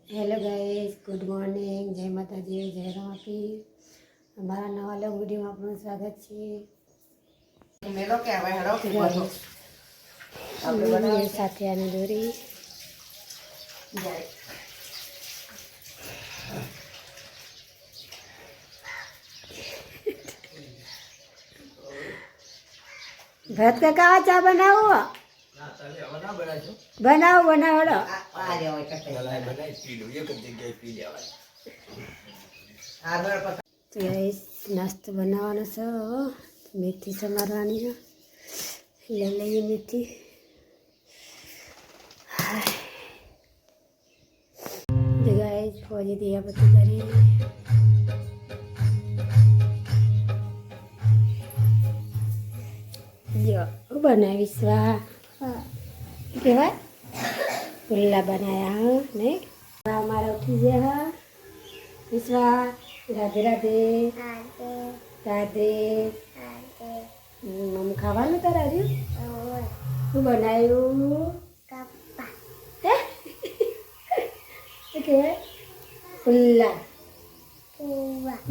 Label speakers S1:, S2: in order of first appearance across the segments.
S1: Hello guys, good morning, जय माता दी, जय रामपी। हमारा नवा लोग वीडियो में आपનું સ્વાગત છે।
S2: મેલો કે હવે હેડો કે બધો
S1: આપણે બનાવીએ સાથે આને દોરી
S2: જાય
S1: ભરત કાકા ચા બનાવો બનાવો બનાવો
S2: આ રે હોય કટે
S3: બનાવી પી લો એક જ જગ્યાએ પી લેવાય
S2: આગળ પક
S1: તો ગાઈસ નાસ્તો બનાવવાનો છે। મેથી સમારવાની છે, લઈ લઈએ મેથી। જો ગાઈસ ફોજી દિયા બત્તી કરી जो बनाया विश्वा क्या पुल्ला बनाया नहीं हमारा उठी गया विश्वा राधे राधे राधे मम खावा तारा रू तू बनायु पुल्ला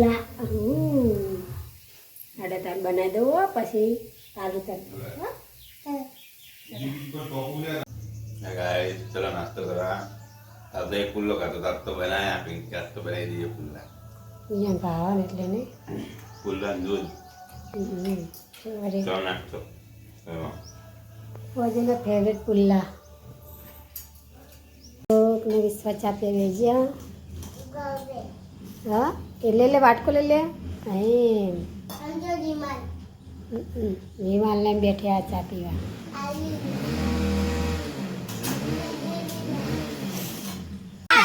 S1: ला आडा तान बना दो पछी चालू कर
S3: गाइस चलो नाश्ता करा अब एक पुल्लो का तो बनाया पिंक का तो बनाई दिए पुल्ला
S1: यहाँ भावन એટલે ને
S3: पुल्ला दूध
S1: અરે
S3: चलो नाश्ता
S1: વજનના ફેવરેટ પુલ્લા ને વિશ્વા ચાપે વેજ્યા હા એ લે વાટકો લે એમ વિમાન લઈને બેઠે આ ચા પીવા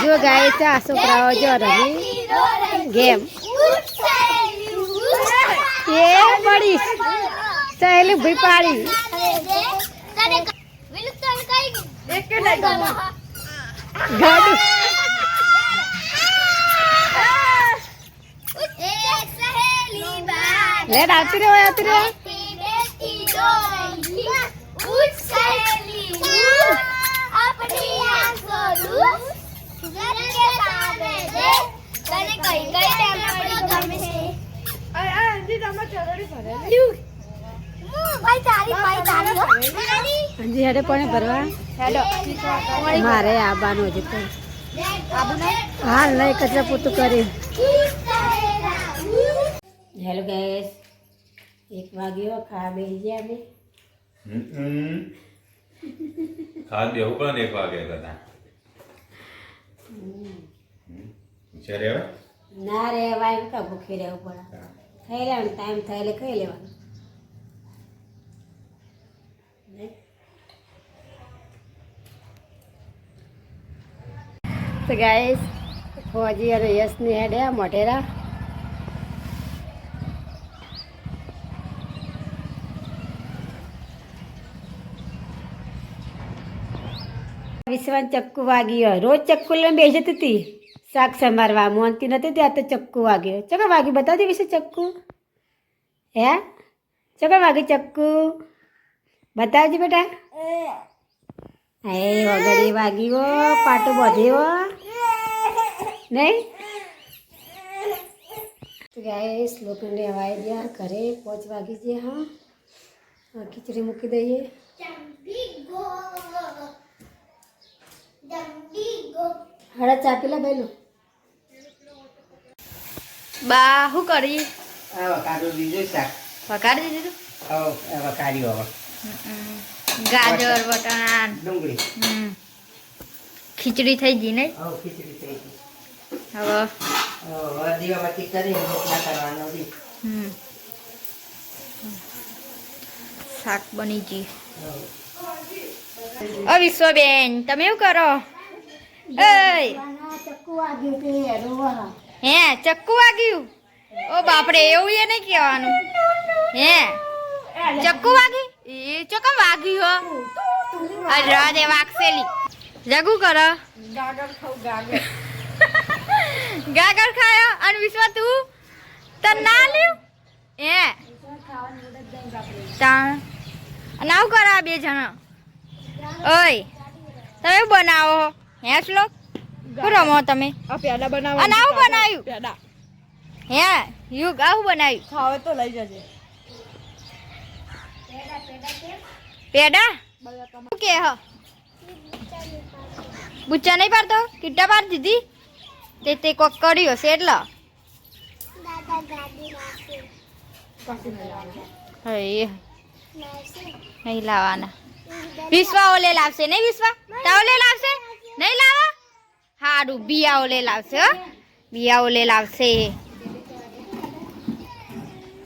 S1: જો ગાય છે આ છોકરાઓ જો રમી ગેમ એ પડી સહેલી ભઈ પાડી ગાડું लेट आती रे जी हेडे कोने भरवा मारे आबानो हजी तो हाँ नहीं कचरा पोतू करे। हेलो गाइस, 1 वाग्यो खा बेजा में
S3: खा दे ऊपर एक वागे था चले
S1: ना रे वाई का भूखे रहू पड़ा खाई ले टाइम थायले खाई लेवा तो गाइस फौजी अरे यश ने हेडे मोटेरा विश्वान चक्कू वाग्यो रोज चक्कू लઈને બેસતી હતી શાક સમારવા મોનતી નથી ત્યાં તો ચક્કુ વાગ્યો ચક્કુ વાગ્યું બતા દે વિશે ચક્કુ હે ચક્કુ વાગ્યું ચક્કુ બતાવજે બેટા એ વગડી વાગ્યો પાટો બાંધ્યો નહીં તો ગાઈસ લોકોને હવાઈ ગયા ઘરે 5 વાગી ગયા હા ખીચડી મૂકી દઈએ हड़ा चा पीला बेलो
S4: बा हूँ करी
S2: આવકારો બીજો શાક
S4: वकाड़ी दीदी
S2: આવકાર્યો હવે
S4: गाजर बटाणा
S2: ડુંગળી
S4: खीचड़ी थई गई नहीं
S2: ખીચડી થઈ ગઈ
S4: હવે
S2: હવે દીવાબત્તી કરીને રોટલા કરવાનો હતી
S4: શાક બની ગઈ ओ विश्वबेन तमे एवं करो
S1: चक्कू वाग्યું તે રોવા
S4: हे चक्कू वाग्યું ओ बाप रे એવું એ નહીં કહેવાનું હે ચક્કુ વાગી એ ચોકમ વાગી હો અરે દે વાગસેલી જગુ કરો
S1: ગાગર ખાવ ગાગર
S4: ગાગર ખાયો અને વિશ્વ તું તન ના લ્યું હે તા અને આવું કરો આ બે જણા ઓય તમે બનાવો હે શ્લોક શું રમો તમે
S5: આ પેડા બનાવ
S4: અને આવું બનાવ્યું
S5: પેડા
S4: હે યુગ આવું બનાવ્યું
S5: ખાવે તો લઈ જજે
S4: પેડા શું કે હ બુચ્ચા નહીં પાડતો કિટ્ટા પાડ દીધી તે કોક કર્યું હશે એટલે હે નહીં લાવવાના વિશ્વા ઓલે લાવશે નહીં વિશ્વા તા ઓલે લાવશે નહીં લાવા હારું બિયા ઓલે લાવશે હો બિયા ઓલે લાવશે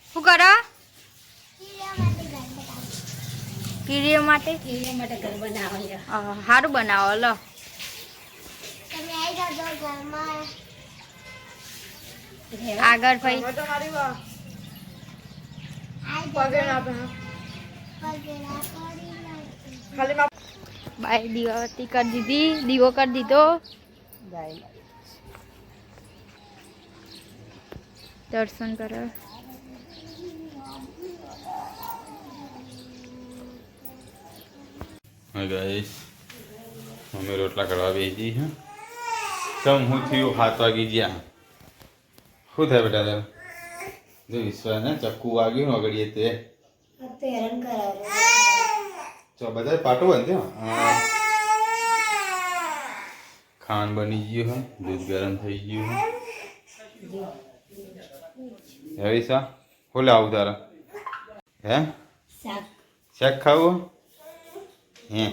S4: શું કરો કીડીઓ માટે
S1: ઘર બનાવો છે.
S4: સારું બનાવો લો આગળ ભાઈ
S5: હવે તો મારી પગે ના આપે ખાલી
S4: બાય દીવાબત્તી કરી દીધી દીવો કરી દીધો દર્શન કરો
S3: હા ગાઈસ મમ્મી રોટલા કરવા બેસી છે તમ હું થયું 7 વાગી ગયા શું થાય બેટા તારે જો વિશ્વાસ ને ચક્કુ વાગ્યું ને વગડીએ તે
S1: હેરાન કરાવે
S3: તો બધા પાટો બનશે ખાંડ બની ગયું હે દૂધ ગરમ થઈ ગયું હે વિશ્વા બોલે આવું તારા હે
S1: શાક
S3: શાક ખાવું હે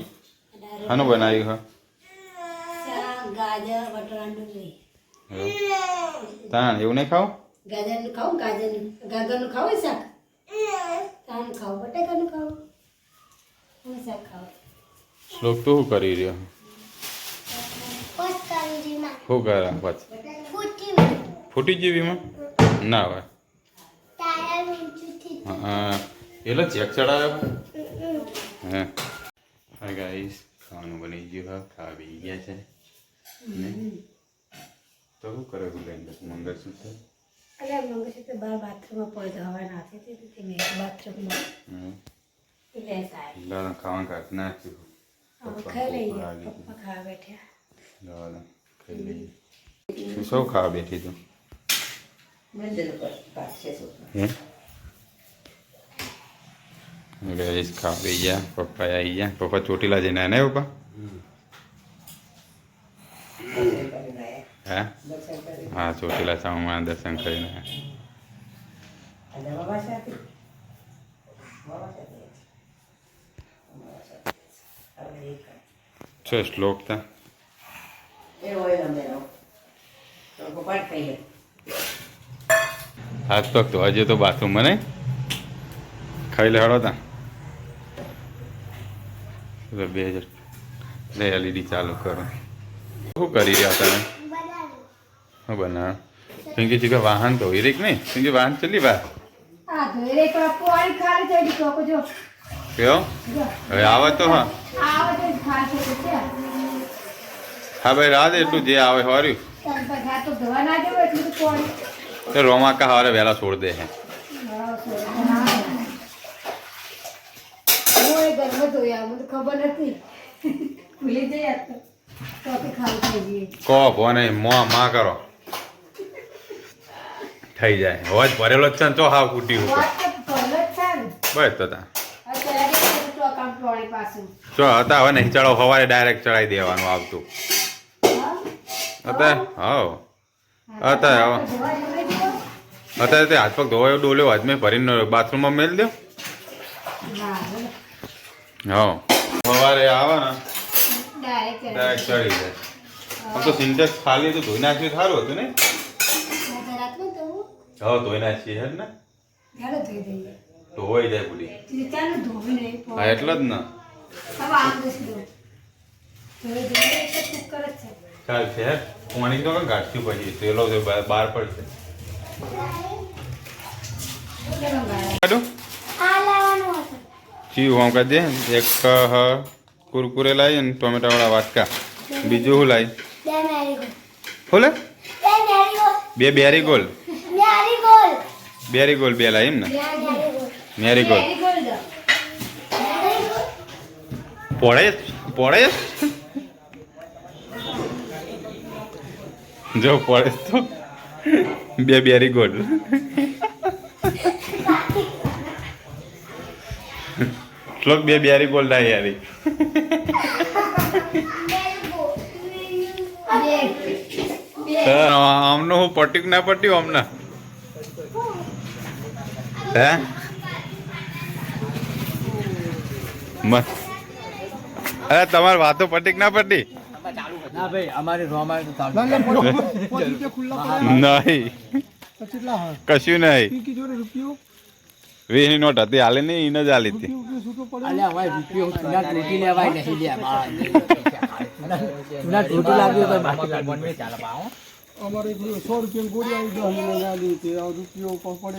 S3: શાનું બનાવ્યું હે
S1: શાક ગાજર બટાકાનું ડુંગળી
S3: તાણ એવું નહીં ખાવું
S1: ગાજરનું ખાવું ગાજરનું ખાવું શાક તાન ખાવું બટાકાનું ખાવું હું શાક ખાવું
S3: શ્લોક તો શું કરી રહ્યો શું કરે પાછું ફૂટી જેવીમાં ના હોય હા એટલે ચેક ચડાવ્યો હે હા ગાઈસ ખાવાનું બની ગયું હા ખાવા બી ગયા છે ને તો શું કરે મંગળસૂત્ર
S1: અરે મંગળસૂત્ર બહાર બાથરૂમમાં પડ્યો હવા નાખી હતી તે મેં બાથરૂમમાં એટલે સાહેબ
S3: લાલા ખાવાનું કાઢ નાખ્યું
S1: હવે ખાઈ લઈએ પપ્પા ખાવા બેઠ્યા
S3: લાલા ખાઈ લઈએ તું સૌ ખાવા બેઠી તું
S2: મંદિર ઉપર પાછે શું
S3: હે ગાઈસ ખાવા બેસી ગયા પપ્પા આવી ગયા પપ્પા ચોટીલા જઈને આવ્યા ને પપ્પા હે હા ચોટીલા સામમાં દર્શન કરીને
S2: અને બાબા સાથે
S3: છે શ્લોક તા
S2: એવો હોય મેરો તો ગોપાલ ખાઈએ
S3: હાથ પગ તો હજુ તો બાથરૂમમાં નહીં ખાઈ લે હળો તા 2000 લે એલઈડી ચાલુ કરો શું કરી રહ્યા તમે શું બનાવ પિંકી ચીકા વાહન તો હોય કે નહીં પિંકી વાહન ચલી બહાર
S1: આ ધોઈ પણ પાણી ખાલી થઈ ગયું ચોકો જો
S3: કયો હવે આવે તો હા
S1: આવે તો ખાલી થઈ ગયું
S3: હા ભાઈ રાત એટલું જે આવે હોર્યું
S1: ચાલ પર ઘા તો ધોવા ના દેવો એટલું તો પાણી
S3: તો રોમાકા હારે વહેલા છોડ દે હે
S1: હું એ ઘરમાં ધોયા મને ખબર નથી ભૂલી જઈ આજ તો ચોથી ખાલી થઈ ગઈ
S3: કો ભોને માં કરો થઈ જાય હોજ ભરેલો જ છે ને તો હાવ કૂટી ઉપર
S1: વાત તો ભલે જ છે ને
S3: બસ તો તા
S1: અત્યારે તો કામ પાણી પાછું
S3: જો હતા હવે નહીં ચડાવ સવારે ડાયરેક્ટ ચડાવી દેવાનું આવતું અત્યારે હા અત્યારે હવે
S1: ધોવા જોડે જો
S3: અત્યારે તે હાથ પગ ધોવાયો ડોલ્યો હાથ મેં ભરીને બાથરૂમમાં મેળ દો
S1: હા
S3: હા સવારે આવે ને
S1: ડાયરેક્ટ
S3: ડાયરેક્ટ ચડી જાય આમ તો સિન્ટેક્સ ખાલી તો ધોઈ નાખ્યું સારું હતું ને
S1: રાખવું તો
S3: હા ધોઈ નાખીએ હે ને
S1: ઘરે ધોઈ દઈએ
S3: ધોવાઈ જાય પૂરી
S1: ચાલો ધોવી નહીં
S3: હા એટલે જ ને
S1: હવે આમ દઈશ ધોઈ દઈએ એટલે કુકર જ છે
S3: ચાલ છે પાણી તો ગાંઠ્યું પછી તેલો બહાર પડશે કાઢું ચીવું આમ કરી દે એક કુરકુરે લાવી અને ટોમેટાવાળા વાટકા બીજું શું લાવી બોલે બેરી ગોલ્ડ બે લાવી એમ ને મેરી ગોલ્ડ પોળે જો પડે તો બે બેરી ગોલ્ડ શ્લોક બે બેરી ગોલ્ડ આ યારી આમનું હું પટ્યું ના પટ્યું આમના હે અરે તમારી વાતો પટીક ના પટી
S6: ના ભાઈ અમારે રોમાય તો ચાલુ
S3: નહીં કશું નહીં 20 ની નોટ હતી હાલે નહીં એને જ હાલી હતી
S6: અલ્યા ભાઈ રૂપિયો ના તૂટી લેવાય નહીં લે ના તૂટી લાગ્યું તો બાકી લાગવાનું ચાલે બા
S7: અમારે 100 રૂપિયા ગોળી આવી 10 રૂપિયો પડે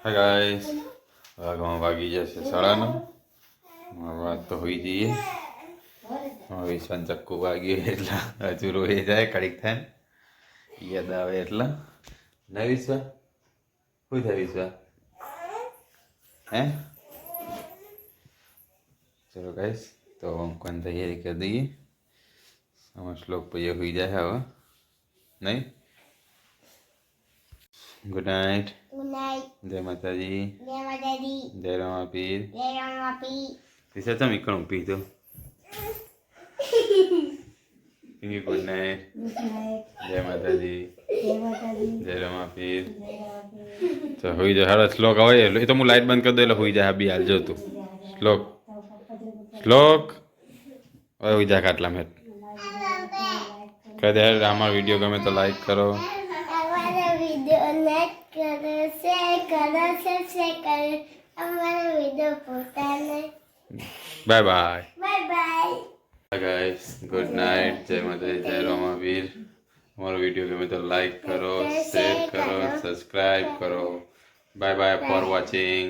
S3: હાય ગાઈસ વાગમાં વાગી જશે 9:30 વાત તો હોઈ જઈએ વિશ્વાન ચક્કુ વાગ્યું એટલે હજુ રોઈ જાય કડીક થાય ને યાદ આવે એટલે ના વિશ્વા શું થાય વિશ્વા હે ચલો ગાઈસ તો કોણ તૈયારી કરી દઈએ આમાં શ્લોક પછી હોઈ જાય હવે નહીં ગુડ નાઇટ જય માતાજી જય રમાપીર વિશ્વા તમે કણું પીધું ગુડ નાઇટ જય માતાજી જય રમાપીર તો હોઈ જાય હારા શ્લોક આવે એ તો હું લાઈટ બંધ કરી દઉં એટલે હોઈ જાય બી હાલજો તું શ્લોક શ્લોક હવે હોઈ જાય આટલા મેં કહી દે અમારો વિડીયો ગમે તો લાઈક કરો bye bye guys good night જય માતાજી જય રમાવીર અમારો વિડીયો ગમે તો લાઈક કરો શેર કરો સબસ્ક્રાઇબ કરો બાય બાય ફોર વોચિંગ